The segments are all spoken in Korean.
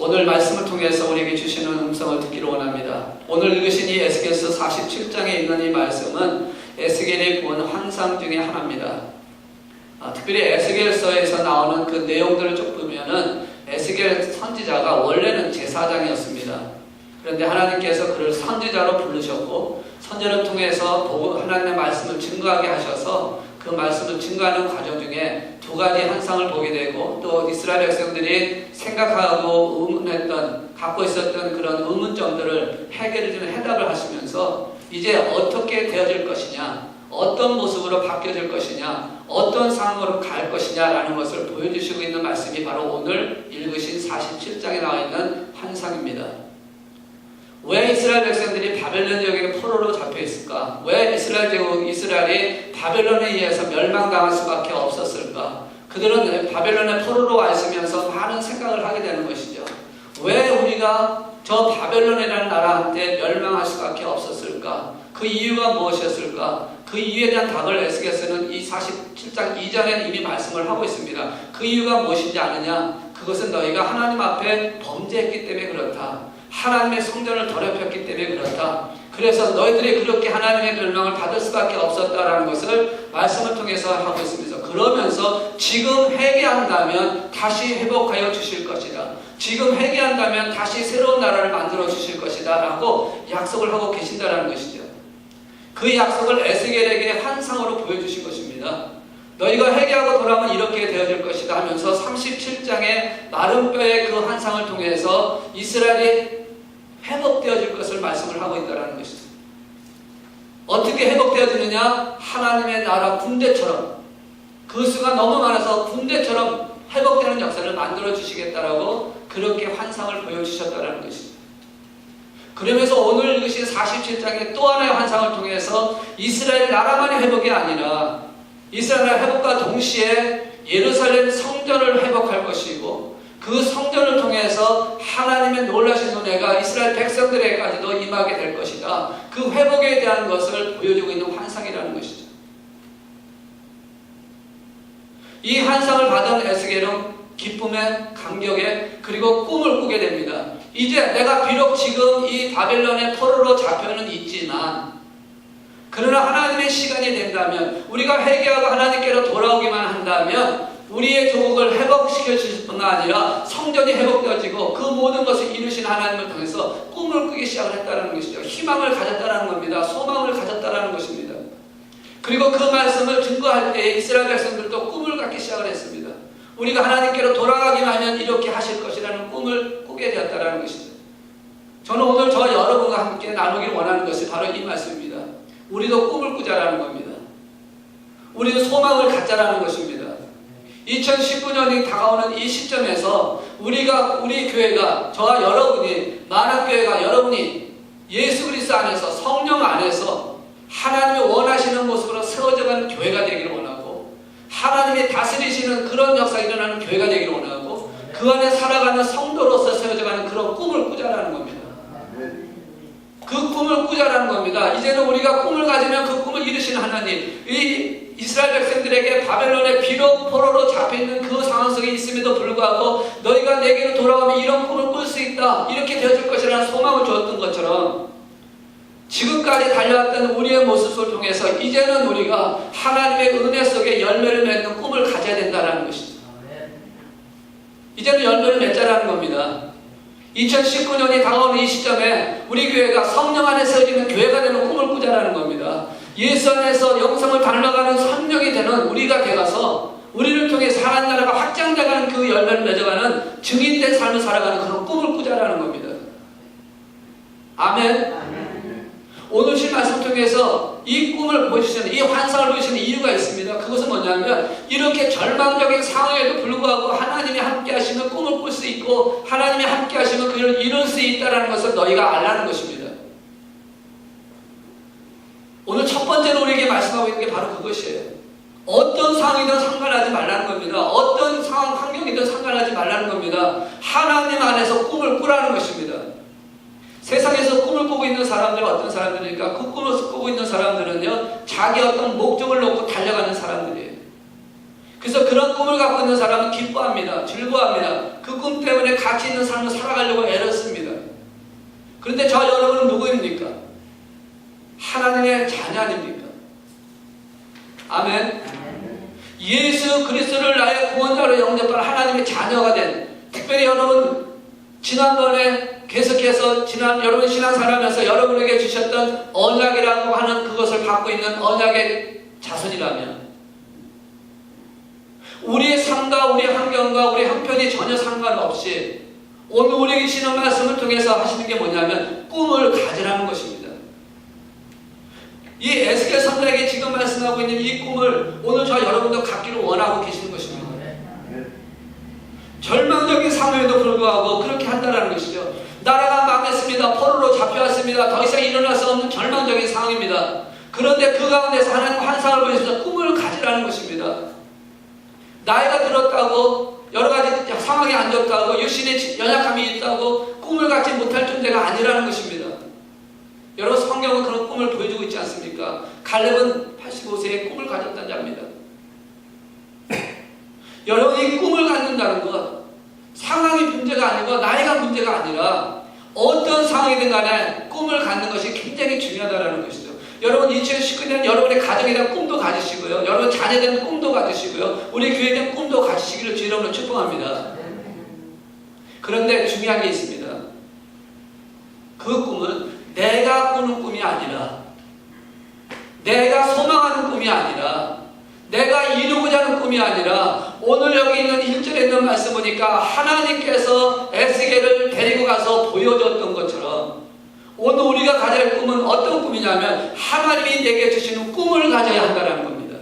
오늘 말씀을 통해서 우리에게 주시는 음성을 듣기를 원합니다. 오늘 읽으신 이 에스겔서 47장에 있는 이 말씀은 에스겔이 본 환상 중에 하나입니다. 특별히 에스겔서에서 나오는 그 내용들을 쭉 보면은 에스겔 선지자가 원래는 제사장이었습니다. 그런데 하나님께서 그를 선지자로 부르셨고 선지를 통해서 하나님의 말씀을 증거하게 하셔서 그 말씀을 증거하는 과정 중에 두 가지 환상을 보게 되고 또 이스라엘 백성들이 생각하고 갖고 있었던 그런 의문점들을 해결해주는 해답을 하시면서 이제 어떻게 되어질 것이냐, 어떤 모습으로 바뀌어질 것이냐, 어떤 상황으로 갈 것이냐라는 것을 보여주시고 있는 말씀이 바로 오늘 읽으신 47장에 나와 있는 환상입니다. 왜 이스라엘 백성들이 바벨론 지역에 포로로 잡혀 있을까? 왜 이스라엘이 바벨론에 의해서 멸망당할 수밖에 없었을까? 그들은 바벨론에 포로로 와 있으면서 많은 생각을 하게 되는 것이죠. 왜 우리가 저 바벨론이라는 나라한테 멸망할 수밖에 없었을까? 그 이유가 무엇이었을까? 그 이유에 대한 답을 에스겔서는 이 47장 이전에 이미 말씀을 하고 있습니다. 그 이유가 무엇인지 아느냐? 그것은 너희가 하나님 앞에 범죄했기 때문에 그렇다. 하나님의 성전을 더럽혔기 때문에 그렇다. 그래서 너희들이 그렇게 하나님의 멸망을 받을 수밖에 없었다라는 것을 말씀을 통해서 하고 있습니다. 그러면서 지금 회개한다면 다시 회복하여 주실 것이다. 지금 회개한다면 다시 새로운 나라를 만들어 주실 것이다 라고 약속을 하고 계신다는 것이죠. 그 약속을 에스겔에게 환상으로 보여주신 것입니다. 너희가 회개하고 돌아오면 이렇게 되어질 것이다 하면서 37장의 마른 뼈의 그 환상을 통해서 이스라엘이 회복되어질 것을 말씀을 하고 있다는 것이죠. 어떻게 회복되어지느냐? 하나님의 나라 군대처럼 그 수가 너무 많아서 군대처럼 회복되는 역사를 만들어 주시겠다라고 그렇게 환상을 보여주셨다는 것이죠. 그러면서 오늘 읽으신 47장의 또 하나의 환상을 통해서 이스라엘 나라만의 회복이 아니라 이스라엘 회복과 동시에 예루살렘 성전을 회복할 것이고 그 성전을 통해서 하나님의 놀라신 은혜가 이스라엘 백성들에게까지도 임하게 될 것이다. 그 회복에 대한 것을 보여주고 있는 환상이라는 것이죠. 이 환상을 받은 에스겔은 기쁨에, 감격에, 그리고 꿈을 꾸게 됩니다. 이제 내가 비록 지금 이 바벨론의 포로로 잡혀는 있지만 그러나 하나님의 시간이 된다면 우리가 회개하고 하나님께로 돌아오기만 한다면 우리의 조국을 회복시켜 주실 뿐 아니라 성전이 회복되어지고 그 모든 것을 이루신 하나님을 통해서 꿈을 꾸기 시작을 했다는 것이죠. 희망을 가졌다는 겁니다. 소망을 가졌다는 것입니다. 그리고 그 말씀을 증거할 때 이스라엘 백성들도 꿈을 갖기 시작을 했습니다. 우리가 하나님께로 돌아가기만 하면 이렇게 하실 것이라는 꿈을 꾸게 되었다는 것이죠. 저는 오늘 저 여러분과 함께 나누길 원하는 것이 바로 이 말씀입니다. 우리도 꿈을 꾸자라는 겁니다. 우리도 소망을 갖자라는 것입니다. 2019년이 다가오는 이 시점에서 우리 교회가, 저와 여러분이, 만학교회가 여러분이 예수 그리스도 안에서, 성령 안에서 하나님이 원하시는 모습으로 세워져가는 교회가 되기를 원하고 하나님이 다스리시는 그런 역사가 일어나는 교회가 되기를 원하고 그 안에 살아가는 성도로서 세워져가는 그런 꿈을 꾸자라는 겁니다. 그 꿈을 꾸자라는 겁니다. 이제는 우리가 꿈을 가지면 그 꿈을 이루시는 하나님, 이 이스라엘 백성들에게 바벨론에 비록 포로로 잡혀있는 그 상황 속에 있음에도 불구하고 너희가 내게로 돌아오면 이런 꿈을 꿀 수 있다, 이렇게 되어질 것이라는 소망을 주었던 것처럼 지금까지 달려왔던 우리의 모습을 통해서 이제는 우리가 하나님의 은혜 속에 열매를 맺는 꿈을 가져야 된다는 것이죠. 이제는 열매를 맺자라는 겁니다. 2019년이 다가오는 이 시점에 우리 교회가 성령 안에 세워지는 교회가 되는 꿈을 꾸자라는 겁니다. 예수 안에서 영성을 닮아가는 성령이 되는 우리가 되어서 우리를 통해서 하나님 나라가 확장돼가는 그 열매를 맺어가는 증인된 삶을 살아가는 그런 꿈을 꾸자라는 겁니다. 아멘. 오늘 신 말씀 통해서 이 꿈을 보여주시는, 이 환상을 보여주시는 이유가 있습니다. 그것은 뭐냐면 이렇게 절망적인 상황에도 불구하고 하나님이 함께 하시면 꿈을 꿀 수 있고 하나님이 함께 하시면 그를 이룰 수 있다는 것을 너희가 알라는 것입니다. 오늘 첫 번째로 우리에게 말씀하고 있는 게 바로 그것이에요. 어떤 상황이든 상관하지 말라는 겁니다. 어떤 상황, 환경이든 상관하지 말라는 겁니다. 하나님 안에서 꿈을 꾸라는 것입니다. 세상에서 꿈을 꾸고 있는 사람들은 어떤 사람들입니까? 그 꿈을 꾸고 있는 사람들은요, 자기 어떤 목적을 놓고 달려가는 사람들이에요. 그래서 그런 꿈을 갖고 있는 사람은 기뻐합니다. 즐거워합니다. 그 꿈 때문에 가치 있는 삶을 살아가려고 애를 씁니다. 그런데 저 여러분은 누구입니까? 하나님의 자녀 아닙니까? 아멘. 예수 그리스도를 나의 구원자로 영접한 하나님의 자녀가 된, 특별히 여러분 지난번에 계속해서 여러분 신앙생활하면서 여러분에게 주셨던 언약이라고 하는 그것을 받고 있는 언약의 자손이라면, 우리의 삶과 우리의 환경과 우리의 형편이 전혀 상관없이 오늘 우리에게 주시는 말씀을 통해서 하시는 게 뭐냐면 꿈을 가지라는 것입니다. 이 에스겔 선지자에게 지금 말씀하고 있는 이 꿈을 오늘 저 여러분도 갖기를 원하고 계시는 것입니다. 절망적인 상황에도 불구하고 그렇게 한다는 것이죠. 나라가 망했습니다. 포로로 잡혀왔습니다. 더 이상 일어날 수 없는 절망적인 상황입니다. 그런데 그 가운데서 하나님 환상을 보여주셔서 꿈을 가지라는 것입니다. 나이가 들었다고 여러 가지 상황이 안 좋다고 육신의 연약함이 있다고 꿈을 갖지 못할 존재가 아니라는 것입니다. 여러분 성경은 그런 꿈을 보여주고 있지 않습니까? 갈렙은 85세에 꿈을 가졌다는 자입니다. 여러분 이 꿈을 갖는다는 것, 상황이 문제가 아니고 나이가 문제가 아니라 어떤 상황이든 간에 꿈을 갖는 것이 굉장히 중요하다는 것이죠. 여러분 2019년 여러분의 가정에 대한 꿈도 가지시고요. 여러분 자녀에 대한 꿈도 가지시고요. 우리 교회에 대한 꿈도 가지시기를 주 이름으로 축복합니다. 그런데 중요한 게 있습니다. 그 꿈은 내가 꾸는 꿈이 아니라, 내가 소망하는 꿈이 아니라, 내가 이루고자 하는 꿈이 아니라, 오늘 여기 있는 1절에 있는 말씀 보니까 하나님께서 에스겔을 데리고 가서 보여줬던 것처럼 오늘 우리가 가져야 할 꿈은 어떤 꿈이냐면 하나님이 내게 주시는 꿈을 가져야 한다는 겁니다.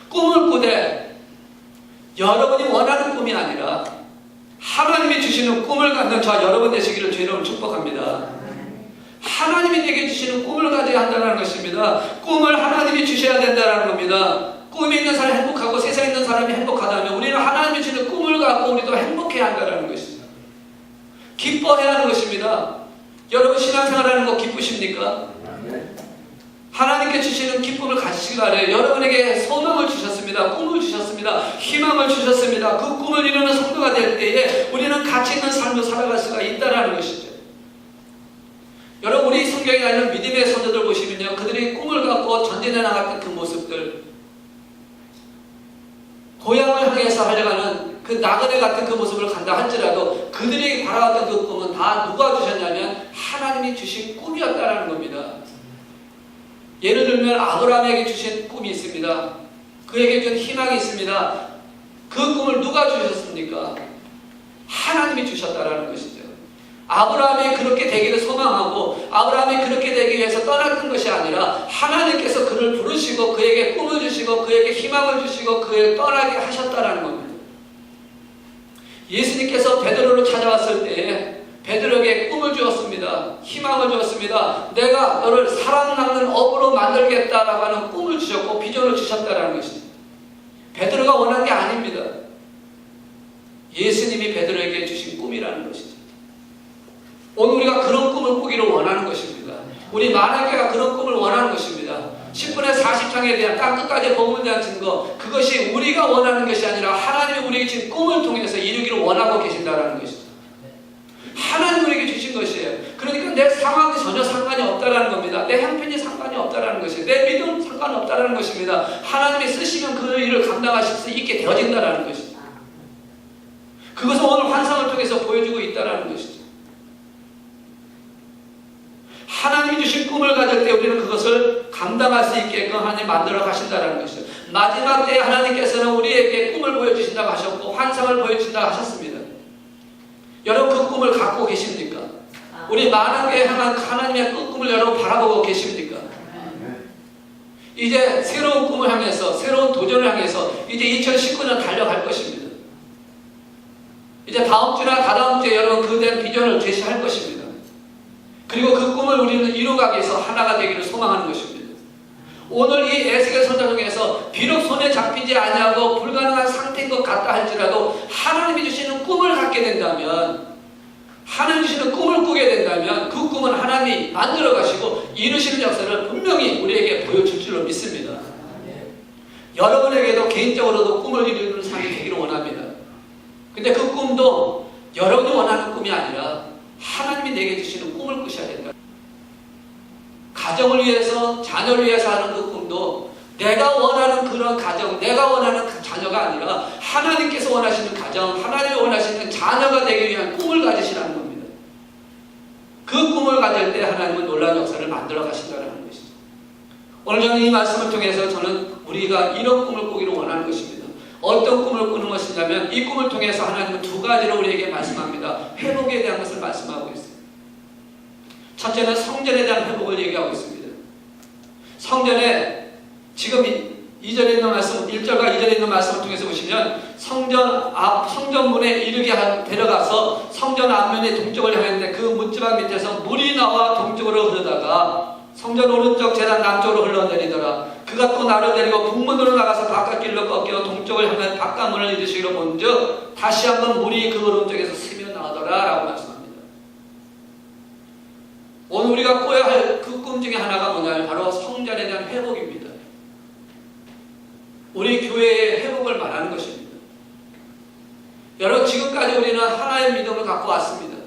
꿈을 꾸되 여러분이 원하는 꿈이 아니라 하나님이 주시는 꿈을 갖는 저 여러분 되시기를 주 이름으로 축복합니다. 하나님이 내게 주시는 꿈을 가져야 한다는 것입니다. 꿈을 하나님이 주셔야 된다는 겁니다. 꿈이 있는 사람이 행복하고 세상에 있는 사람이 행복하다면 우리는 하나님이 주시는 꿈을 갖고 우리도 행복해야 한다는 것입니다. 기뻐해야 하는 것입니다. 여러분 신앙생활하는 거 기쁘십니까? 하나님께 주시는 기쁨을 가지시기 바래요. 여러분에게 소망을 주셨습니다. 꿈을 주셨습니다. 희망을 주셨습니다. 그 꿈을 이루는 성도가 될 때에 우리는 가치 있는 삶을 살아갈 수가 있다는 것이죠. 여러분 우리 성경에 있는 믿음의 선조들 보시면요, 그들이 꿈을 갖고 전진해 나갔던 그 모습들, 고향을 향해서 하려가는 그 나그네 같은 그 모습을 간다 할지라도 그들이 바라봤던 그 꿈은 다 누가 주셨냐면 하나님이 주신 꿈이었다는 겁니다. 예를 들면 아브라함에게 주신 꿈이 있습니다. 그에게 준 희망이 있습니다. 그 꿈을 누가 주셨습니까? 하나님이 주셨다는 것이죠. 아브라함이 그렇게 되기를 소망하고 아브라함이 그렇게 되기 위해서 떠났던 것이 아니라 하나님께서 그를 부르시고 그에게 꿈을 주시고 그에게 희망을 주시고 그를 떠나게 하셨다는 겁니다. 예수님께서 베드로를 찾아왔을 때에 베드로에게 꿈을 주었습니다. 희망을 주었습니다. 내가 너를 살아남는 어부로 만들겠다라고 하는 꿈을 주셨고 비전을 주셨다는 것입니다. 베드로가 원한 게 아닙니다. 예수님이 베드로에게 주신 꿈이라는 것이죠. 오늘 우리가 그런 꿈을 꾸기를 원하는 것입니다. 우리 만화교회가 그런 꿈을 원하는 것입니다. 10분의 40장에 대한 땅 끝까지 복음에 대한 증거, 그것이 우리가 원하는 것이 아니라 하나님이 우리에게 주신 꿈을 통해서 이루기를 원하고 계신다는 것이죠. 하나님 우리에게 주신 것이에요. 그러니까 내 상황이 전혀 상관이 없다는 겁니다. 내 형편이 상관이 없다는 것이에요. 내 믿음 상관없다는 것입니다. 하나님이 쓰시면 그 일을 감당하실 수 있게 되어진다는 것이죠. 그것을 오늘 환상을 통해서 보여주고 있다는 것이죠. 하나님이 주신 꿈을 가질 때 우리는 그것을 감당할 수 있게끔 하나님 만들어 가신다는 것이죠. 마지막 때에 하나님께서는 우리에게 꿈을 보여주신다고 하셨고 환상을 보여주신다고 하셨습니다. 여러분 그 꿈을 갖고 계십니까? 우리 만왕교회 향한 하나님의 그 꿈을 여러분 바라보고 계십니까? 이제 새로운 꿈을 향해서 새로운 도전을 향해서 이제 2019년 달려갈 것입니다. 이제 다음 주나 다다음 주에 여러분 그에 대한 비전을 제시할 것입니다. 그리고 그 꿈을 우리는 이루가기 위해서 하나가 되기를 소망하는 것입니다. 오늘 이 에스겔 선지자 중에서 비록 손에 잡히지 아니하고 불가능한 상태인 것 같다 할지라도 하나님이 주시는 꿈을 갖게 된다면, 하나님 주시는 꿈을 꾸게 된다면 그 꿈은 하나님이 만들어 가시고 이루시는 역사를 분명히 우리에게 보여줄 줄로 믿습니다. 여러분에게도 개인적으로도 꿈을 이루는 삶이 되기를 원합니다. 근데 그 꿈도 여러분이 원하는 꿈이 아니라 하나님이 내게 주시는 꿈을 꾸셔야 된다. 가정을 위해서, 자녀를 위해서 하는 그 꿈도 내가 원하는 그런 가정, 내가 원하는 자녀가 아니라 하나님께서 원하시는 가정, 하나님이 원하시는 자녀가 되기 위한 꿈을 가지시라는 겁니다. 그 꿈을 가질 때 하나님은 놀라운 역사를 만들어 가신다는 것이죠. 오늘 저는 이 말씀을 통해서 저는 우리가 이런 꿈을 꾸기를 원하는 것입니다. 어떤 꿈을 꾸는 것이냐면 이 꿈을 통해서 하나님은 두 가지로 우리에게 말씀합니다. 회복에 대한 것을 말씀하고 있습니다. 첫째는 성전에 대한 회복을 얘기하고 있습니다. 성전에 지금 2절에 있는 말씀, 1절과 2절에 있는 말씀을 통해서 보시면 성전문에 이르게 데려가서 성전 앞면에 동쪽을 향했는데 그 문지방 밑에서 물이 나와 동쪽으로 흐르다가 성전 오른쪽 제단 남쪽으로 흘러내리더라. 그가 또 나를 데리고 북문으로 나가서 바깥길로 꺾여 동쪽을 향한 바깥문을 이르시기로 본즉 다시 한번 물이 그 오른쪽에서 스며 나오더라 라고 말씀합니다. 오늘 우리가 꿔야 할 그 꿈 중에 하나가 뭐냐면 바로 성전에 대한 회복입니다. 우리 교회의 회복을 말하는 것입니다. 여러분, 지금까지 우리는 하나의 믿음을 갖고 왔습니다.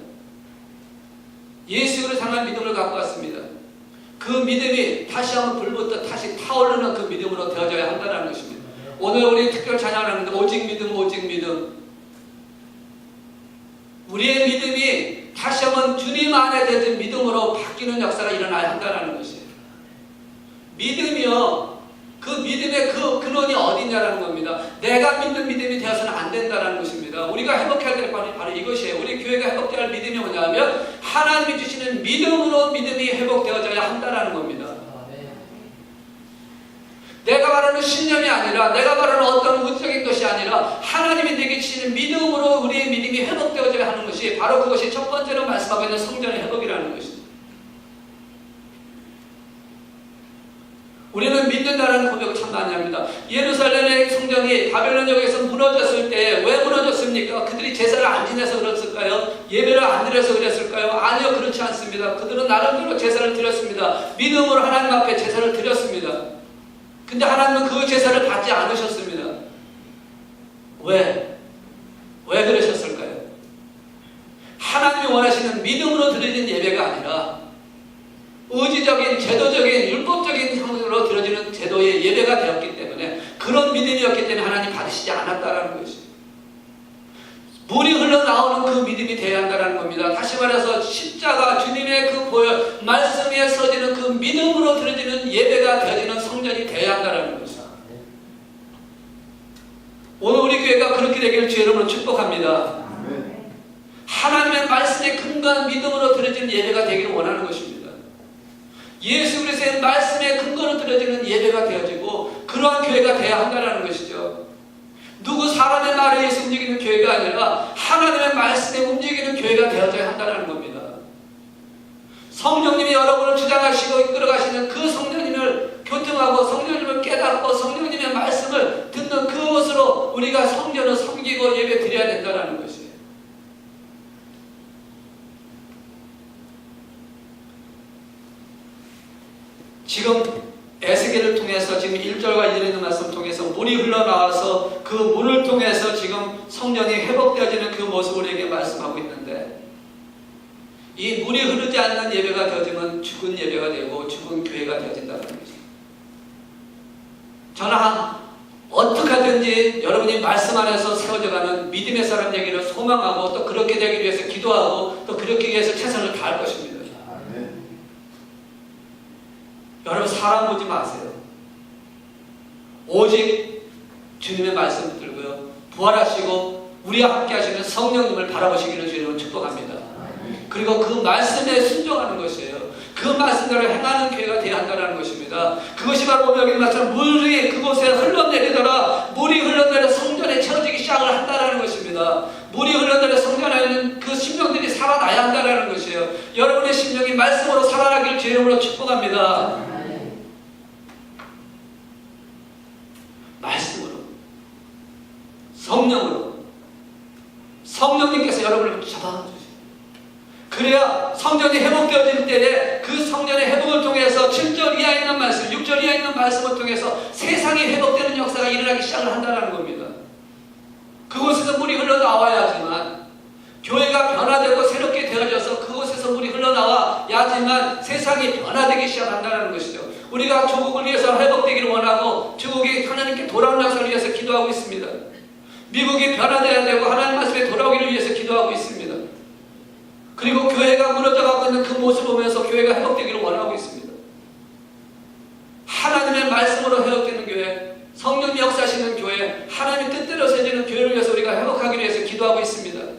예수를 향한 믿음을 갖고 왔습니다. 그 믿음이 다시 한번 불붙어 다시 타오르는 그 믿음으로 되어져야 한다는 것입니다. 오늘 우리 특별 찬양을 하는데 오직 믿음, 오직 믿음. 우리의 믿음이 다시 한번 주님 안에 되어진 믿음으로 바뀌는 역사가 일어나야 한다는 것이에요. 믿음이요. 그 믿음의 그 근원이 어디냐라는 겁니다. 내가 믿는 믿음이 되어서는 안 된다는 것입니다. 우리가 회복해야 될 바로 이것이에요. 우리 교회가 회복해야 할 믿음이 뭐냐면 하나님이 주시는 믿음으로 믿음이 회복되어져야 한다는 겁니다. 내가 말하는 신념이 아니라 내가 말하는 어떤 우주적인 것이 아니라 하나님이 내게 주시는 믿음으로 우리의 믿음이 회복되어져야 하는 것이 바로 그것이 첫 번째로 말씀하고 있는 성전의 회복이라는 것입니다. 우리는 믿는다라는 고백을 참 많이 합니다. 예루살렘의 성전이 바벨론역에서 무너졌을 때 왜 무너졌습니까? 그들이 제사를 안 지내서 그랬을까요? 예배를 안 드려서 그랬을까요? 아니요, 그렇지 않습니다. 그들은 나름대로 제사를 드렸습니다. 믿음으로 하나님 앞에 제사를 드렸습니다. 근데 하나님은 그 제사를 받지 않으셨습니다. 왜? 왜 그러셨을까요? 하나님이 원하시는 믿음으로 드려진 예배가 아니라 의지적인, 제도적인, 율법적인 형식으로 드려지는 제도의 예배가 되었기 때문에 그런 믿음이었기 때문에 하나님 받으시지 않았다는 것이죠. 물이 흘러나오는 그 믿음이 되어야 한다는 겁니다. 다시 말해서 십자가 주님의 그 보혈 말씀에 써지는 그 믿음으로 드려지는 예배가 되어지는 성전이 되어야 한다는 것이죠. 오늘 우리 교회가 그렇게 되기를 주의 이름으로 축복합니다. 하나님의 말씀에 근거한 믿음으로 드려지는 예배가 되기를 원하는 것입니다. 예수 그리스도의 말씀에 근거로 드려지는 예배가 되어지고 그러한 교회가 되어야 한다는 것이죠. 누구 사람의 말에 의해서 움직이는 교회가 아니라 하나님의 말씀에 움직이는 교회가 되어져야 한다는 겁니다. 성령님이 여러분을 주장하시고 이끌어가시는 그 성령님을 교통하고 성령님을 깨닫고 성령님의 말씀을 듣는 그것으로 우리가 성전을 섬기고 예배 드려야 된다는 것이에요. 지금 에스겔을 통해서 지금 1절과 2절에 있는 말씀을 통해서 물이 흘러나와서 그 물을 통해서 지금 성전이 회복되어지는 그 모습을 우리에게 말씀하고 있는데 이 물이 흐르지 않는 예배가 되어지면 죽은 예배가 되고 죽은 교회가 되어진다는 거죠. 저는 어떻게 하든지 여러분이 말씀 안에서 세워져가는 믿음의 사람 되기를 소망하고 또 그렇게 되기 위해서 기도하고 또 그렇게 위해서 최선을 다할 것입니다. 여러분 사람 보지 마세요. 오직 주님의 말씀 붙들고요. 부활하시고 우리와 함께 하시는 성령님을 바라보시기를 주님은 축복합니다. 그리고 그 말씀에 순종하는 것이에요. 그 말씀대로 행하는 교회가 되어야 한다는 것입니다. 그것이 바로 오늘 여기 말처럼 물이 그곳에 흘러내리더라. 물이 흘러내려 성전에 채워지기 시작을 한다는 것입니다. 물이 흘러내려 성전에 있는 그 심령들이 살아나야 한다는 것이에요. 여러분의 심령이 말씀으로 살아나길 주의 이름으로 축복합니다. 말씀으로, 성령으로, 성령님께서 여러분을 잡아주세요. 그래야 성전이 회복되어질 때에 그 성전의 회복을 통해서 7절 이하에 있는 말씀, 6절 이하에 있는 말씀을 통해서 세상이 회복되는 역사가 일어나기 시작을 한다는 겁니다. 그곳에서 물이 흘러나와야지만, 교회가 변화되고 새롭게 되어져서 그곳에서 물이 흘러나와야지만 세상이 변화되기 시작한다는 것이죠. 우리가 조국을 위해서 회복되기를 원하고 조국이 하나님께 돌아오는 역사를 위해서 기도하고 있습니다. 미국이 변화되어야 되고 하나님 말씀에 돌아오기를 위해서 기도하고 있습니다. 그리고 교회가 무너져가고 있는 그 모습을 보면서 교회가 회복되기를 원하고 있습니다. 하나님의 말씀으로 회복되는 교회, 성령 역사하시는 교회, 하나님의 뜻대로 세지는 교회를 위해서 우리가 회복하기 위해서 기도하고 있습니다.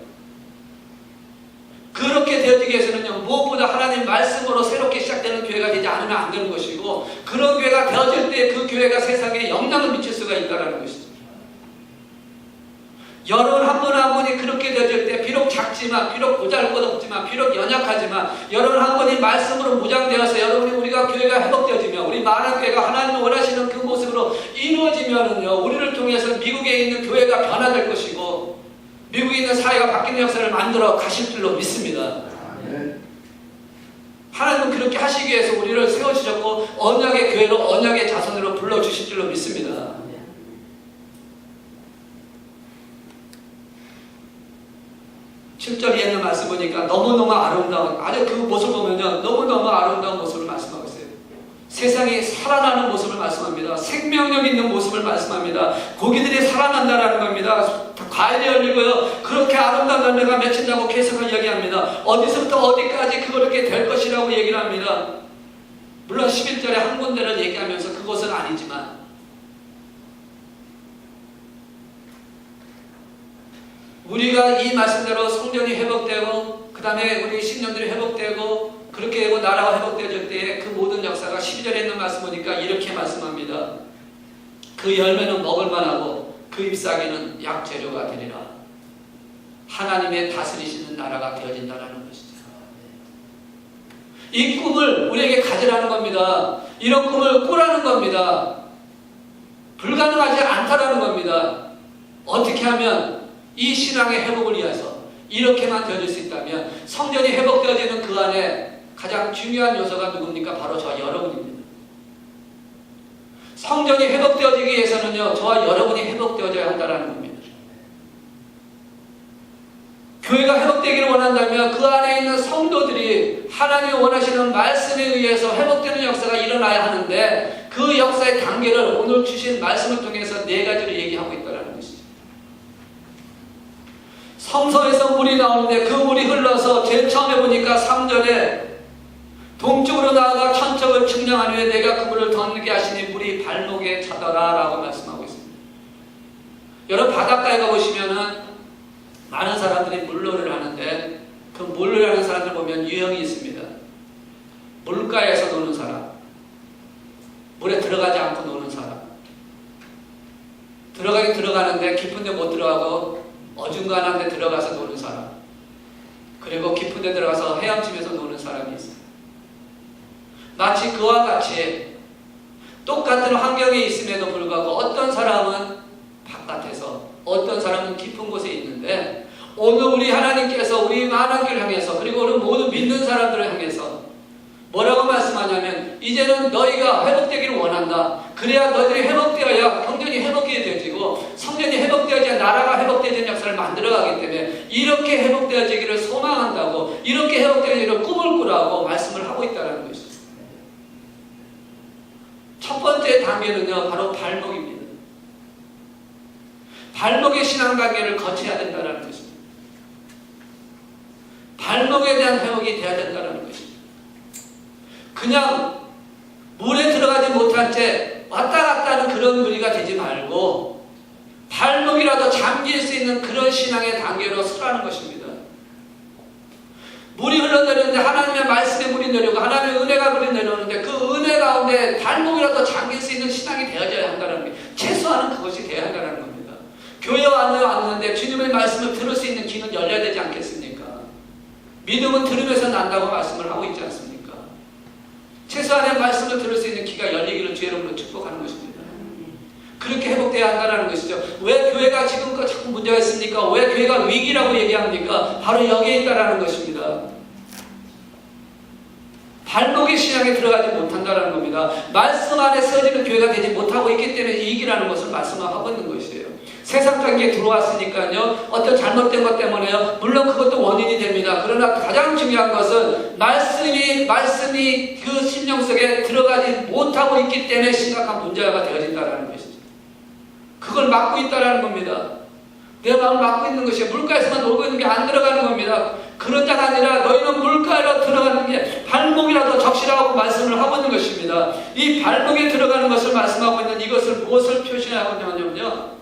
그렇게 되어지기 위해서는요, 무엇보다 하나님 말씀으로 새롭게 시작되는 교회가 되지 않으면 안 되는 것이고, 그런 교회가 되어질 때 그 교회가 세상에 영향을 미칠 수가 있다는 것이죠. 여러분 한 분 한 분이 그렇게 되어질 때, 비록 작지만, 비록 보잘것없지만, 비록 연약하지만, 여러분 한 분이 말씀으로 무장되어서 여러분이 우리가 교회가 회복되어지며, 우리 많은 교회가 하나님이 원하시는 그 모습으로 이루어지면은요, 우리를 통해서 미국에 있는 교회가 변화될 것이고, 미국에 있는 사회가 바뀌는 역사를 만들어 가실 줄로 믿습니다. 하나님은 그렇게 하시기 위해서 우리를 세워주셨고, 언약의 교회로, 언약의 자손으로 불러주실 줄로 믿습니다. 7절 이하의 말씀 보니까 너무너무 아름다운, 아주 그 모습을 보면요, 너무너무 아름다운 모습을 말씀하고 있어요. 세상이 살아나는 모습을 말씀합니다. 생명력 있는 모습을 말씀합니다. 고기들이 살아난다는 겁니다. 과일이 열리고요, 그렇게 아름다운 열매가 맺힌다고 계속 이야기합니다. 어디서부터 어디까지 그렇게 될 것이라고 얘기를 합니다. 물론 11절에 한 군데를 얘기하면서 그것은 아니지만, 우리가 이 말씀대로 성전이 회복되고, 그 다음에 우리 신령들이 회복되고, 그렇게 되고 나라가 회복되어질 때에 그 모든 역사가 12절에 있는 말씀 보니까 이렇게 말씀합니다. 그 열매는 먹을만하고 그 잎사귀는 약재료가 되리라. 하나님의 다스리시는 나라가 되어진다는 것이죠. 이 꿈을 우리에게 가지라는 겁니다. 이런 꿈을 꾸라는 겁니다. 불가능하지 않다라는 겁니다. 어떻게 하면 이 신앙의 회복을 위해서 이렇게만 되어질 수 있다면, 성전이 회복되어지는 그 안에 가장 중요한 요소가 누굽니까? 바로 저와 여러분입니다. 성전이 회복되어지기 위해서는요, 저와 여러분이 회복되어져야 한다는 겁니다. 교회가 회복되기를 원한다면 그 안에 있는 성도들이 하나님이 원하시는 말씀에 의해서 회복되는 역사가 일어나야 하는데, 그 역사의 단계를 오늘 주신 말씀을 통해서 4가지로 얘기하고 있다는 것이죠. 성소에서 물이 나오는데 그 물이 흘러서 제일 처음에 보니까 3절에 동쪽으로 나아가 천척을 측량한 후에 내가 그 물을 덧게 하시니 물이 발목에 차더라 라고 말씀하고 있습니다. 여러분 바닷가에 가보시면은 많은 사람들이 물놀이를 하는데, 그 물놀이 하는 사람들 보면 유형이 있습니다. 물가에서 노는 사람, 물에 들어가지 않고 노는 사람, 들어가긴 들어가는데 깊은 데 못 들어가고 어중간한 데 들어가서 노는 사람, 그리고 깊은 데 들어가서 헤엄치면서 노는 사람이 있어요. 마치 그와 같이 똑같은 환경에 있음에도 불구하고 어떤 사람은 바깥에서, 어떤 사람은 깊은 곳에 있는데, 오늘 우리 하나님께서 우리 많은 교회를 향해서, 그리고 우리 모든 믿는 사람들을 향해서 뭐라고 말씀하냐면, 이제는 너희가 회복되기를 원한다. 그래야 너희들이 회복되어야 성전이 회복이 되어지고, 성전이 회복되어져야 나라가 회복되어지는 역사를 만들어가기 때문에 이렇게 회복되어지기를 소망한다고, 이렇게 회복되어지기를 꿈을 꾸라고 말씀을 하고 있다는 것이죠. 첫 번째 단계는요, 바로 발목입니다. 발목의 신앙 단계를 거쳐야 된다는 것입니다. 발목에 대한 회복이 되어야 된다는 것입니다. 그냥 물에 들어가지 못한 채 왔다 갔다 하는 그런 무리가 되지 말고, 발목이라도 잠길 수 있는 그런 신앙의 단계로 서라는 것입니다. 물이 흘러내리는데, 하나님의 말씀에 물이 내려오고 하나님의 은혜가 물이 내려오는데, 그 은혜 가운데 발목이라도 잠길 수 있는 신앙이 되어져야 한다는 게, 최소한은 그것이 되어야 한다는 겁니다. 교회 왔는데 주님의 말씀을 들을 수 있는 귀는 열려야 되지 않겠습니까? 믿음은 들으면서 난다고 말씀을 하고 있지 않습니까? 최소한의 말씀을 들을 수 있는 귀가 열리기를 주의 이름으로 축복하는 것입니다. 그렇게 회복되어야 한다는 것이죠. 왜 교회가 지금껏 자꾸 문제가 있습니까? 왜 교회가 위기라고 얘기합니까? 바로 여기에 있다는 것입니다. 발목의 신앙에 들어가지 못한다는 겁니다. 말씀 안에 세워지는 교회가 되지 못하고 있기 때문에 이익이라는 것을 말씀하고 있는 것이에요. 세상적인 게 들어왔으니까요. 어떤 잘못된 것 때문에요. 물론 그것도 원인이 됩니다. 그러나 가장 중요한 것은 말씀이 그 심령 속에 들어가지 못하고 있기 때문에 심각한 문제가 되어진다는 것이죠. 그걸 막고 있다는 겁니다. 내 마음을 막고 있는 것이 물가에서만 놀고 있는 게 안 들어가는 겁니다. 그런 자가 아니라 너희는 물가로 들어가는 게 발목이라도 적시라고 말씀을 하고 있는 것입니다. 이 발목에 들어가는 것을 말씀하고 있는 이것을 무엇을 표시하고 있냐면요.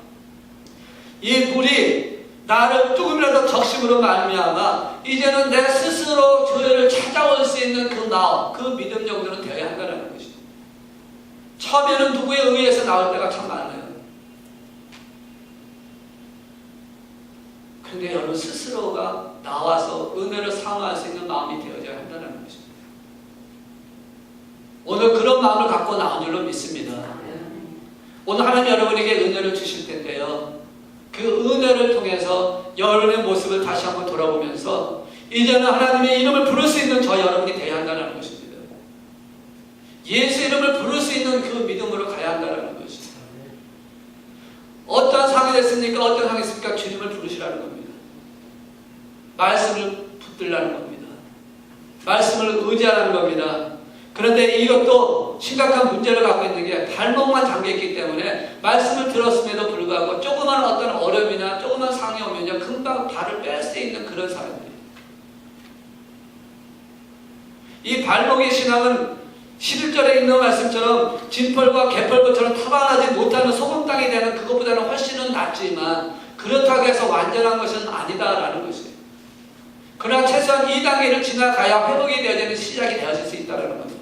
이 물이 나를 조금이라도 적심으로 말미암아 이제는 내 스스로 교회를 찾아올 수 있는 그 마음, 그 믿음 정도는 되어야 한다는 것입니다. 처음에는 누구에 의해서 나올 때가 참 많아요. 근데 여러분 스스로가 나와서 은혜를 사모할 수 있는 마음이 되어져야 한다는 것입니다. 오늘 그런 마음을 갖고 나온 줄로 믿습니다. 오늘 하나님 여러분에게 은혜를 주실 텐데요. 그 은혜를 통해서 여러분의 모습을 다시 한번 돌아보면서 이제는 하나님의 이름을 부를 수 있는 저 여러분이 되어야 한다는 것입니다. 예수 이름을 부를 수 있는 그 믿음으로 가야 한다는 것입니다. 어떤 상황이 됐습니까? 어떤 상황이 있습니까? 주님을 부르시라는 겁니다. 말씀을 붙들라는 겁니다. 말씀을 의지하라는 겁니다. 그런데 이것도 심각한 문제를 갖고 있는 게 발목만 잠겨있기 때문에 말씀을 들었음에도 불구하고 조그만 어떤 어려움이나 조그만 상황이 오면요 금방 발을 뺄 수 있는 그런 사람들이에요. 이 발목의 신앙은 11절에 있는 말씀처럼 진펄과 개펄처럼 타방하지 못하는 소금 땅이 되는 그것보다는 훨씬은 낫지만 그렇다고 해서 완전한 것은 아니다라는 것이에요. 그러나 최소한 이 단계를 지나가야 회복이 되어지는 시작이 되어질 수 있다는 겁니다.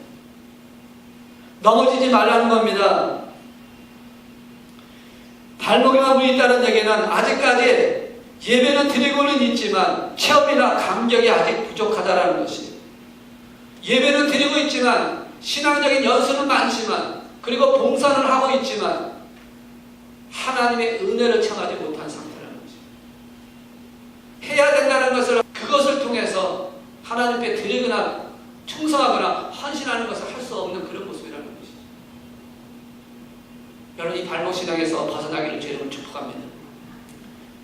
넘어지지 말라는 겁니다. 발목에만 물이 있다는 얘기는 아직까지 예배는 드리고는 있지만 체험이나 감격이 아직 부족하다는 것이에요. 예배는 드리고 있지만 신앙적인 연수는 많지만 그리고 봉사는 하고 있지만 하나님의 은혜를 청하지 못한 상태라는 것입니다. 해야 된다는 것을 그것을 통해서 하나님 앞에 드리거나 충성하거나 헌신하는 것을 할 수 없는 그런 모습이라는 것이죠. 여러분 이 발목 신앙에서 벗어나기를 주님을 축복합니다.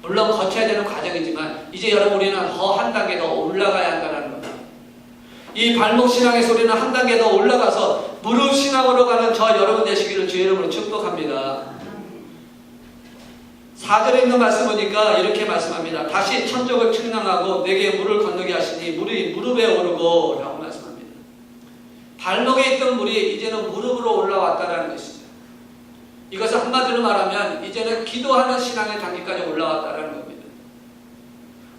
물론 거쳐야 되는 과정이지만 이제 여러분 우리는 더 한 단계 더 올라가야 한다는 겁니다. 이 발목 신앙에서 우리는 한 단계 더 올라가서 무릎 신앙으로 가는 저 여러분 되시기를 주의 이름으로 축복합니다. 4절에 있는 말씀 보니까 이렇게 말씀합니다. 다시 천적을 측량하고 내게 물을 건너게 하시니 물이 무릎에 오르고 라고 말씀합니다. 발목에 있던 물이 이제는 무릎으로 올라왔다는 것이죠. 이것을 한마디로 말하면 이제는 기도하는 신앙의 단계까지 올라왔다는 겁니다.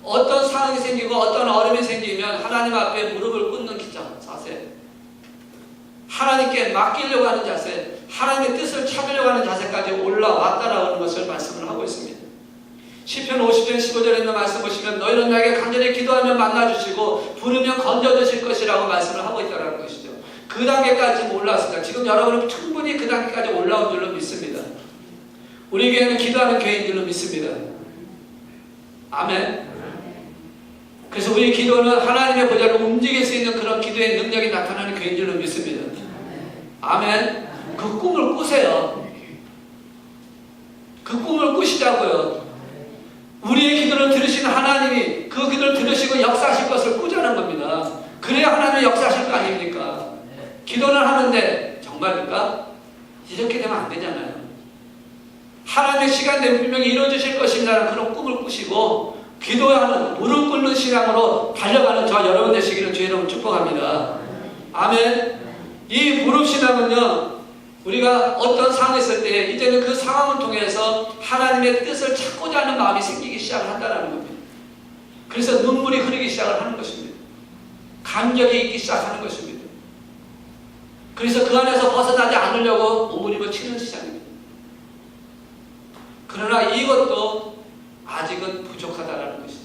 어떤 상황이 생기고 어떤 어려움이 생기면 하나님 앞에 무릎을 꿇는 자세, 하나님께 맡기려고 하는 자세, 하나님의 뜻을 찾으려고 하는 자세까지 올라왔다라는 것을 말씀을 하고 있습니다. 시편 50편 15절에 있는 말씀 보시면 너희는 나에게 간절히 기도하면 만나주시고 부르면 건져주실 것이라고 말씀을 하고 있다는 것이죠. 그 단계까지 올라왔습니다. 지금 여러분은 충분히 그 단계까지 올라온 줄로 믿습니다. 우리 교회는 기도하는 교회인 줄로 믿습니다. 아멘. 그래서 우리 기도는 하나님의 보좌를 움직일 수 있는 그런 기도의 능력이 나타나는 교회인 줄로 믿습니다. 아멘. 그 꿈을 꾸세요. 그 꿈을 꾸시자고요. 우리의 기도를 들으시는 하나님이 그 기도를 들으시고 역사하실 것을 꾸자는 겁니다. 그래야 하나님이 역사하실 거 아닙니까? 기도는 하는데 정말입니까? 이렇게 되면 안 되잖아요. 하나님의 시간 되면 분명히 이루어주실 것이라는 그런 꿈을 꾸시고 기도하는 무릎 꿇는 신앙으로 달려가는 저 여러분 되시기를 주의 이름으로 축복합니다. 아멘. 이 무릎 신앙은요 우리가 어떤 상황이 있을 때 이제는 그 상황을 통해서 하나님의 뜻을 찾고자 하는 마음이 생기기 시작을 한다는 겁니다. 그래서 눈물이 흐르기 시작을 하는 것입니다. 감격이 있기 시작하는 것입니다. 그래서 그 안에서 벗어나지 않으려고 몸부림을 치는 시작입니다. 그러나 이것도 아직은 부족하다는 것이죠.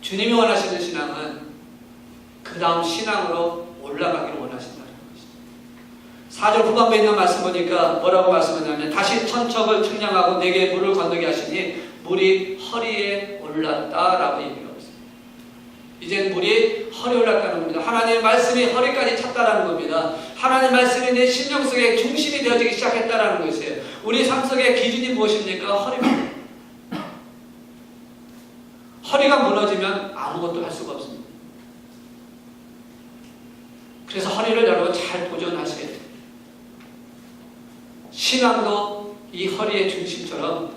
주님이 원하시는 신앙은 그 다음 신앙으로 올라가기를 원하신다는 것이죠. 4절 후반부에 있는 말씀 보니까 뭐라고 말씀하냐면 다시 천척을 측량하고 내게 물을 건너게 하시니 물이 허리에 올랐다라고 얘기하고 있습니다. 이제 물이 허리 올랐다는 겁니다. 하나님의 말씀이 허리까지 찼다는 겁니다. 하나님의 말씀이 내 심령 속에 중심이 되어지기 시작했다는 것이에요. 우리 삶 속의 기준이 무엇입니까? 허리입니다. 허리가 무너지면 아무것도 할 수가 없습니다. 그래서 허리를 여러분 잘 보존하셔야 돼요. 신앙도 이 허리의 중심처럼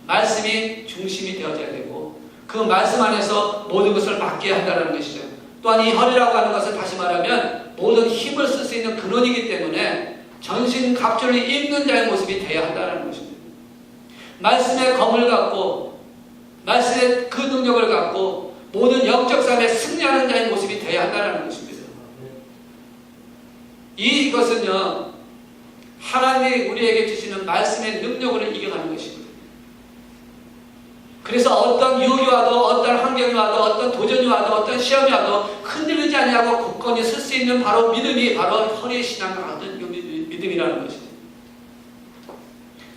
말씀이 중심이 되어져야 되고 그 말씀 안에서 모든 것을 맡겨야 한다는 것이죠. 또한 이 허리라고 하는 것은 다시 말하면 모든 힘을 쓸 수 있는 근원이기 때문에 전신 갑주를 입는 자의 모습이 되어야 한다는 것입니다. 말씀의 검을 갖고 말씀의 그 능력을 갖고 모든 영적 삶에 승리하는 자의 모습이 되어야 한다는 것입니다. 이것은요 하나님이 우리에게 주시는 말씀의 능력으로 이겨가는 것입니다. 그래서 어떤 유혹이 와도 어떤 환경이 와도 어떤 도전이 와도 어떤 시험이 와도 흔들리지 아니하고 굳건히 설 수 있는 바로 믿음이 바로 허리의 신앙과 같은 믿음이라는 것입니다.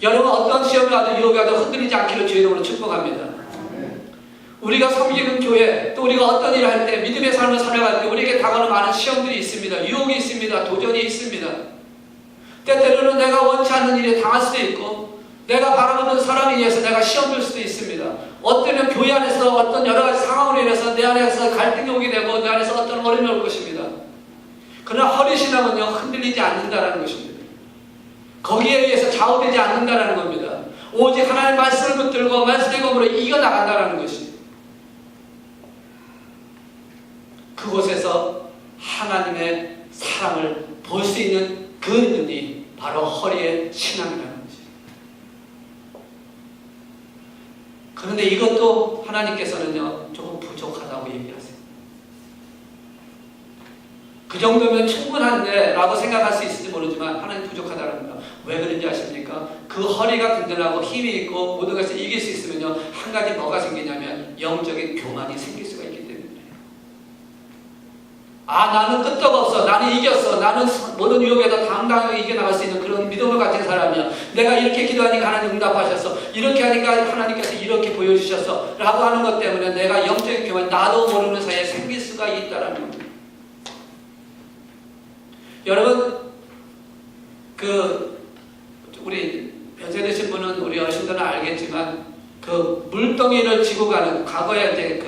여러분 어떤 시험이 와도 유혹이 와도 흔들리지 않기를 주의 이름으로 축복합니다. 우리가 섬기는 교회 또 우리가 어떤 일을 할 때 믿음의 삶을 살아갈 때 우리에게 다가오는 많은 시험들이 있습니다. 유혹이 있습니다. 도전이 있습니다. 때때로는 내가 원치 않는 일에 당할 수도 있고 내가 바라보는 사람에 의해서 내가 시험될 수도 있습니다. 어때는 교회 안에서 어떤 여러 가지 상황으로 인해서 내 안에서 갈등이 오게 되고 내 안에서 어떤 어려움이 올 것입니다. 그러나 허리 신앙은요 흔들리지 않는다는 것입니다. 거기에 의해서 좌우되지 않는다는 겁니다. 오직 하나님의 말씀을 붙들고 말씀의 검으로 이겨나간다는 것입니다. 그곳에서 하나님의 사랑을 볼 수 있는 그 눈이 바로 허리의 신앙이라는 것입니다. 그런데 이것도 하나님께서는요 조금 부족하다고 얘기하세요. 그 정도면 충분한데 라고 생각할 수 있을지 모르지만 하나님 부족하다는 겁니다. 왜 그런지 아십니까? 그 허리가 든든하고 힘이 있고 모든 것을 이길 수 있으면요 한 가지 뭐가 생기냐면 영적인 교만이 생길 수가 있기 때문에 나는 끄떡없어. 나는 이겼어. 나는 모든 유혹에도 당당하게 이겨나갈 수 있는 그런 믿음을 가진 사람이야. 내가 이렇게 기도하니까 하나님 응답하셨어. 이렇게 하니까 하나님께서 이렇게 보여주셨어. 라고 하는 것 때문에 내가 영적인 교만이 나도 모르는 사이에 생길 수가 있다는 겁니다. 여러분 우리 연세 드신 분은 우리 어르신들은 알겠지만 그 물덩이를 지고 가는 과거에 이제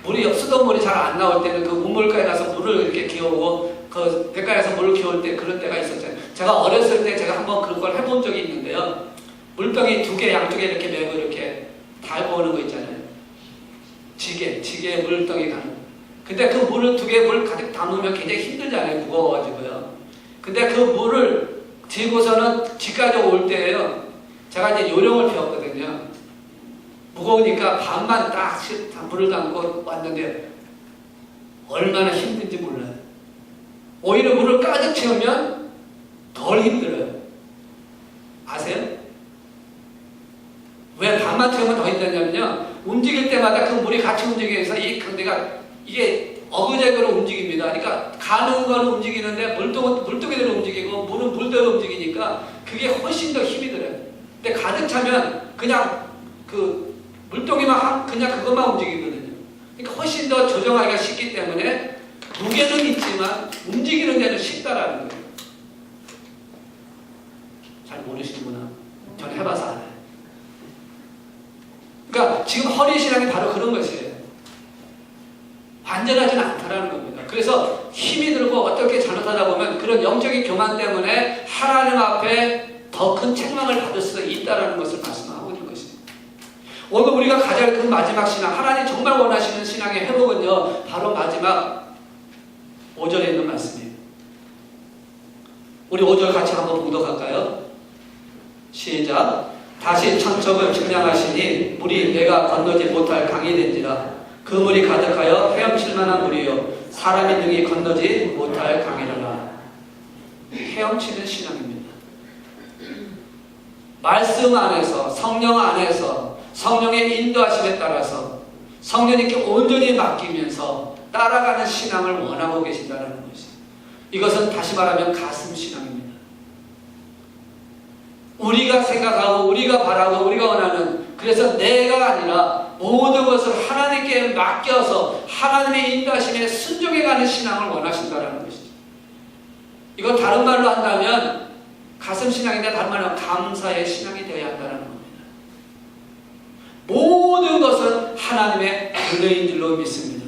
물이 수돗물이 잘 안 나올 때는 그 우물가에 가서 물을 이렇게 기어오고 그 뱃가에서 물을 기어올 때 그런 때가 있었잖아요. 제가 어렸을 때 제가 한번 그런 걸 해본 적이 있는데요. 물덩이 두 개 양쪽에 이렇게 메고 이렇게 달고 오는 거 있잖아요. 지게에 물덩이 가는 거. 근데 그 물을 두 개 물 가득 담으면 굉장히 힘들잖아요. 무거워가지고요. 근데 그 물을 들고서는 집까지 올 때에요. 제가 이제 요령을 배웠거든요. 무거우니까 반만 딱 물을 담고 왔는데 얼마나 힘든지 몰라요. 오히려 물을 가득 채우면 덜 힘들어요. 아세요? 왜 반만 채우면 더 힘드냐면요. 움직일 때마다 그 물이 같이 움직여서 이 강대가 이게 어그제그로 움직입니다. 그러니까 가는 건 움직이는데 물동이대로 움직이고 물은 물대로 움직이니까 그게 훨씬 더 힘이 들어요. 근데 가득 차면 그냥 물동이만 그냥 그것만 움직이거든요. 그러니까 훨씬 더 조정하기가 쉽기 때문에 무게는 있지만 움직이는 데는 쉽다라는 거예요. 잘 모르시는구나. 저는 해봐서 알아요. 그러니까 지금 허리 신앙이 바로 그런 것이에요. 완전하지는 않다라는 겁니다. 그래서 힘이 들고 어떻게 잘못하다 보면 그런 영적인 교만 때문에 하나님 앞에 더 큰 책망을 받을 수도 있다라는 것을 말씀하고 있는 것입니다. 오늘 우리가 가져야 그 마지막 신앙, 하나님 정말 원하시는 신앙의 회복은요, 바로 마지막 5절에 있는 말씀이에요. 우리 5절 같이 한번 봉독할까요? 시작. 다시 천척을 측량하시니 물이 내가 건너지 못할 강이 된지라. 그 물이 가득하여 헤엄칠 만한 물이요 사람이 능히 건너지 못할 강이라라. 헤엄치는 신앙입니다. 말씀 안에서 성령 안에서 성령의 인도하심에 따라서 성령님께 온전히 맡기면서 따라가는 신앙을 원하고 계신다는 것이죠. 이것은 다시 말하면 가슴 신앙입니다. 우리가 생각하고 우리가 바라고 우리가 원하는, 그래서 내가 아니라 모든 것을 하나님께 맡겨서 하나님의 인도하심에 순종해가는 신앙을 원하신다는 것이죠. 이거 다른 말로 한다면 가슴 신앙인데 다른 말로 감사의 신앙이 되어야 한다는 겁니다. 모든 것은 하나님의 은혜인 줄로 믿습니다.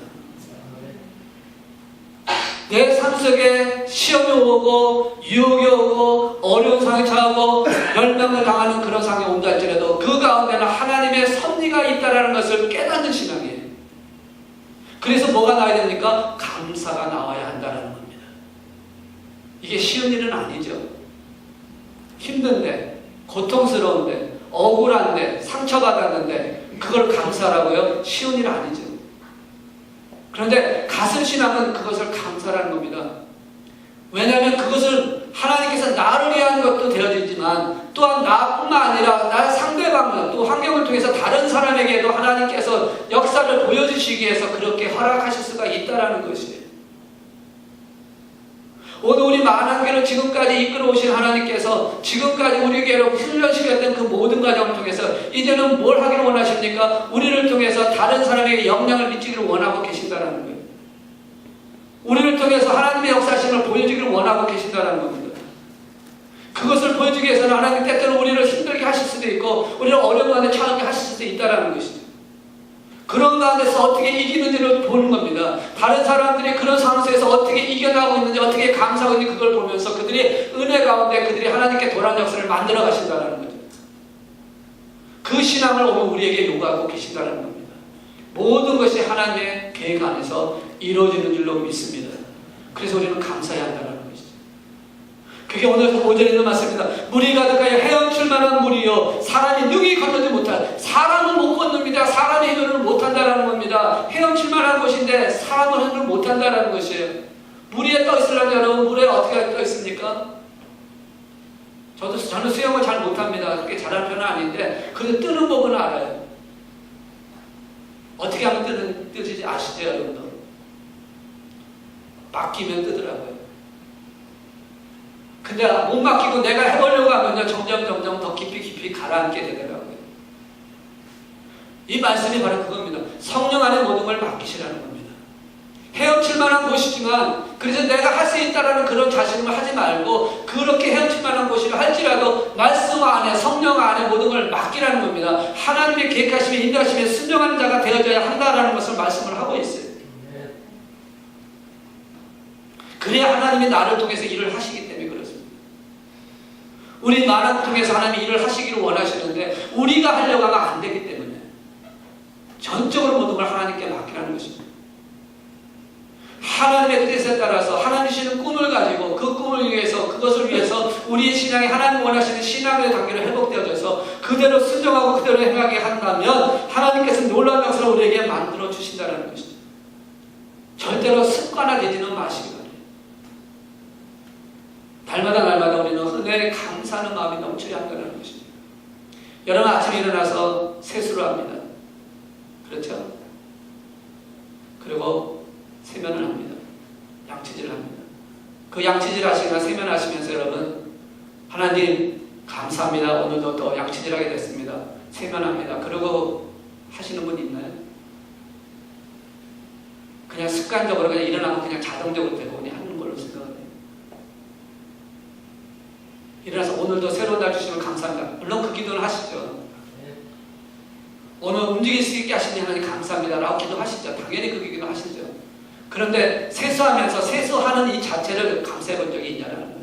내 삶 속에 시험이 오고 유혹이 오고 어려운 상황이 처하고 멸망을 당하는 그런 상황이 온다 할지라도 그 가운데는 하나님의 섭리가 있다는 것을 깨닫는 신앙이에요. 그래서 뭐가 나와야 됩니까? 감사가 나와야 한다는 겁니다. 이게 쉬운 일은 아니죠. 힘든데, 고통스러운데, 억울한데, 상처받았는데 그걸 감사라고요? 쉬운 일 아니죠. 그런데 가슴 신앙은 그것을 감사라는 겁니다. 왜냐하면 그것을 하나님께서 나를 위한 것도 되어지지만 또한 나뿐만 아니라 나의 상대방을 또 환경을 통해서 다른 사람에게도 하나님께서 역사를 보여주시기 위해서 그렇게 허락하실 수가 있다는 것이에요. 오늘 우리 만한교를 지금까지 이끌어오신 하나님께서 지금까지 우리 교회로 훈련시켰던 그 모든 과정을 통해서 이제는 뭘 하기를 원하십니까? 우리를 통해서 다른 사람에게 영향을 미치기를 원하고 계신다는 거예요. 우리를 통해서 하나님의 역사심을 보여주기를 원하고 계신다는 겁니다. 그것을 보여주기 위해서는 하나님 때때로 우리를 힘들게 하실 수도 있고 우리를 어려운 가운데 처하게 하실 수도 있다는 것이죠. 그런 가운데서 어떻게 이기는지를 보는 겁니다. 다른 사람들이 그런 상황 속에서 어떻게 이겨나가고 있는지 어떻게 감사하고 있는지 그걸 보면서 그들이 은혜 가운데 그들이 하나님께 돌아온 역사를 만들어 가신다는 거죠. 그 신앙을 오늘 우리에게 요구하고 계신다는 겁니다. 모든 것이 하나님의 계획 안에서 이루어지는 줄로 믿습니다. 그래서 우리는 감사해야 한다는 것이죠. 그게 오늘 5절에 있는 말씀입니다. 물이 가득하여 헤엄칠 만한 물이요 사람이 능히 건너지 못할, 사람은 못 건넙니다. 사람의 힘으로는 못한다는 겁니다. 헤엄칠 만한 곳인데 사람은 힘으로 못한다는 것이에요. 물 위에 떠 있으려면 여러분 물에 어떻게 떠 있습니까? 저는 수영을 잘 못합니다. 그렇게 잘하는 편은 아닌데 그래도 뜨는 법은 알아요. 어떻게 하면 뜨는지 아시죠 여러분들? 맡기면 뜨더라고요. 근데 못 맡기고 내가 해보려고 하면요 점점 더 깊이 가라앉게 되더라고요. 이 말씀이 바로 그겁니다. 성령 안에 모든 걸 맡기시라는 겁니다. 헤엄칠 만한 곳이지만 그래서 내가 할 수 있다라는 그런 자신을 하지 말고 그렇게 헤엄칠 만한 곳이라 할지라도 말씀 안에 성령 안에 모든 걸 맡기라는 겁니다. 하나님의 계획하심에 인도하심에 순종하는 자가 되어져야 한다라는 것을 말씀을 하고 있어요. 그래야 하나님이 나를 통해서 일을 하시기 때문에 그렇습니다. 우리 나를 통해서 하나님이 일을 하시기를 원하시는데 우리가 하려고 하면 안 되기 때문에 전적으로 모든 걸 하나님께 맡기라는 것입니다. 하나님의 뜻에 따라서 하나님 주시는 꿈을 가지고 그 꿈을 위해서 그것을 위해서 우리의 신앙이 하나님 원하시는 신앙의 단계로 회복되어져서 그대로 순종하고 그대로 행하게 한다면 하나님께서 놀라운 역사를 우리에게 만들어 주신다는 것이죠. 절대로 습관화되지는 마시기 바랍니다. 날마다 우리는 은혜에 감사하는 마음이 넘쳐야 한다는 것입니다. 여러분 아침에 일어나서 세수를 합니다. 그렇죠? 그리고 세면을 합니다. 양치질을 합니다. 그 양치질 하시거나 세면하시면서 여러분 하나님 감사합니다. 오늘도 또 양치질하게 됐습니다. 세면합니다. 그러고 하시는 분 있나요? 그냥 습관적으로 그냥 일어나면 그냥 자동적으로 되고 그냥 하는 걸로 생각해요. 일어나서 오늘도 새로운 날 주시면 감사합니다. 물론 그 기도는 하시죠. 오늘 움직일 수 있게 하시니 하나님 감사합니다 라고 기도하시죠. 당연히 그 기도 하시죠. 그런데 세수하면서 세수하는 이 자체를 감사해 본 적이 있냐는 거예요.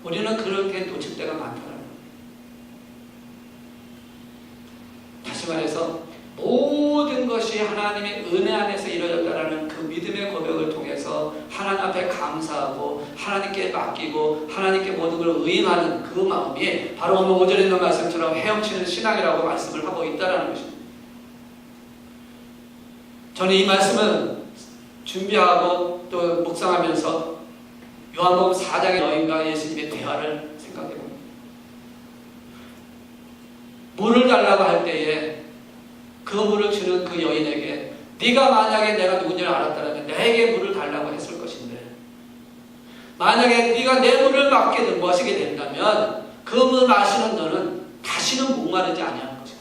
우리는 그렇게 놓칠 때가 많다는 거예요. 다시 말해서 모든 것이 하나님의 은혜 안에서 이루어졌다는 그 믿음의 고백을 통해서 하나님 앞에 감사하고 하나님께 맡기고 하나님께 모든 걸 의임하는 그 마음이 바로 오늘 5절에 있는 말씀처럼 헤엄치는 신앙이라고 말씀을 하고 있다는 것입니다. 저는 이 말씀은 준비하고 또 묵상하면서 요한복음 4장의 여인과 예수님의 대화를 생각해 봅니다. 물을 달라고 할 때에 그 물을 주는 그 여인에게 네가 만약에 내가 누군지를 알았다면 내게 물을 달라고 했을 것인데 만약에 네가 내 물을 마시게 된다면 그 물 마시는 너는 다시 다시는 목마르지 아니할 것이고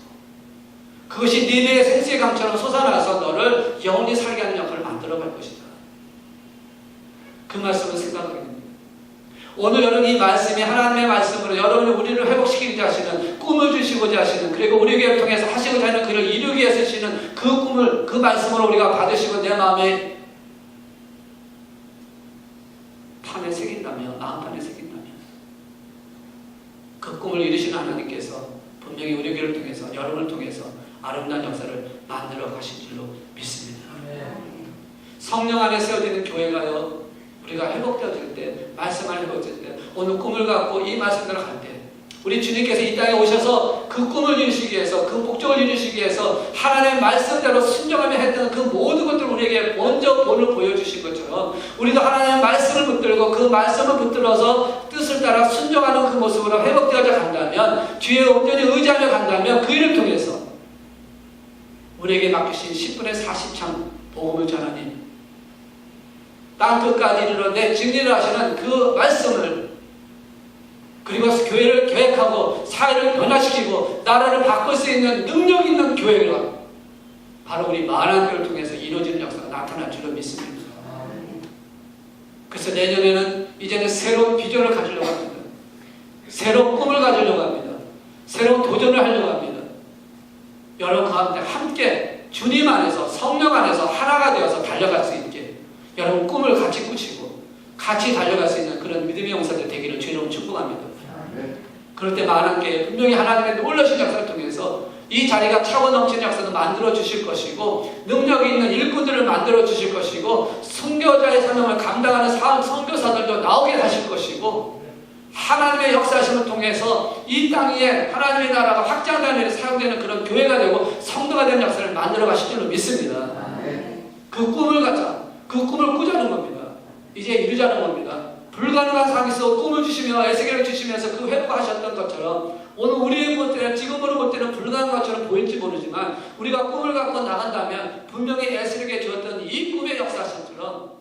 그것이 니네의 생수의 강처럼 솟아나서 너를 영원히 살게 하는 역할을 만들어갈 것이다. 그 말씀을 생각하게 됩니다. 오늘 여러분 이 말씀이 하나님의 말씀으로 여러분이 우리를 회복시키고자 하시는 꿈을 주시고자 하시는 그리고 우리 교회를 통해서 하시고자 하는 그를 이루기 위해서 쓰시는 그 꿈을 그 말씀으로 우리가 받으시고 내 마음에 판에 새긴다면 마음판에 새긴다면 그 꿈을 이루시는 하나님께서 분명히 우리 교회를 통해서 여러분을 통해서 아름다운 역사를 만들어 가신 줄로 믿습니다. 성령 안에 세워지는 교회가요 우리가 회복되어질 때, 말씀 안에 회복될 때, 오늘 꿈을 갖고 이 말씀대로 갈 때, 우리 주님께서 이 땅에 오셔서 그 꿈을 이루시기 위해서, 그 목적을 이루시기 위해서 하나님의 말씀대로 순종하며 했던 그 모든 것들을 우리에게 먼저 본을 보여주신 것처럼 우리도 하나님의 말씀을 붙들고 그 말씀을 붙들어서 뜻을 따라 순종하는 그 모습으로 회복되어져 간다면, 뒤에 온전히 의지하며 간다면 그 일을 통해서 우리에게 맡기신 10분의 40장 복음을 전하니 땅끝까지 이르러 내 증인을 하시는 그 말씀을 그리고 교회를 계획하고 사회를 변화시키고 나라를 바꿀 수 있는 능력 있는 교회가 바로 우리 만안교를 통해서 이루어지는 역사가 나타날 줄로 믿습니다. 그래서 내년에는 이제는 새로운 비전을 가지려고 합니다. 새로운 꿈을 가지려고 합니다. 새로운 도전을 하려고 합니다. 여러분 가운데 함께 주님 안에서 성령 안에서 하나가 되어서 달려갈 수 있게 여러분 꿈을 같이 꾸시고 같이 달려갈 수 있는 그런 믿음의 용사들 되기를 주님으로 축복합니다. 그럴 때 만한게 분명히 하나님의 놀라신 역사를 통해서 이 자리가 차고 넘치는 역사도 만들어 주실 것이고 능력이 있는 일꾼들을 만들어 주실 것이고 선교자의 사명을 감당하는 선교사들도 나오게 하실 것이고 하나님의 역사심을 통해서 이 땅에 하나님의 나라가 확장되는 일에 사용되는 그런 교회가 되고 성도가 되는 역사를 만들어 가실 줄로 믿습니다. 그 꿈을 갖자. 그 꿈을 꾸자는 겁니다. 이제 이루자는 겁니다. 불가능한 상황에서 꿈을 주시며 에스겔을 주시면서 그 회복하셨던 것처럼 오늘 우리의 볼 때는 지금으로 볼 때는 불가능한 것처럼 보일지 모르지만 우리가 꿈을 갖고 나간다면 분명히 에스겔에게 주었던 이 꿈의 역사처럼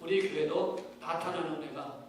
우리 교회도 나타나는 은혜가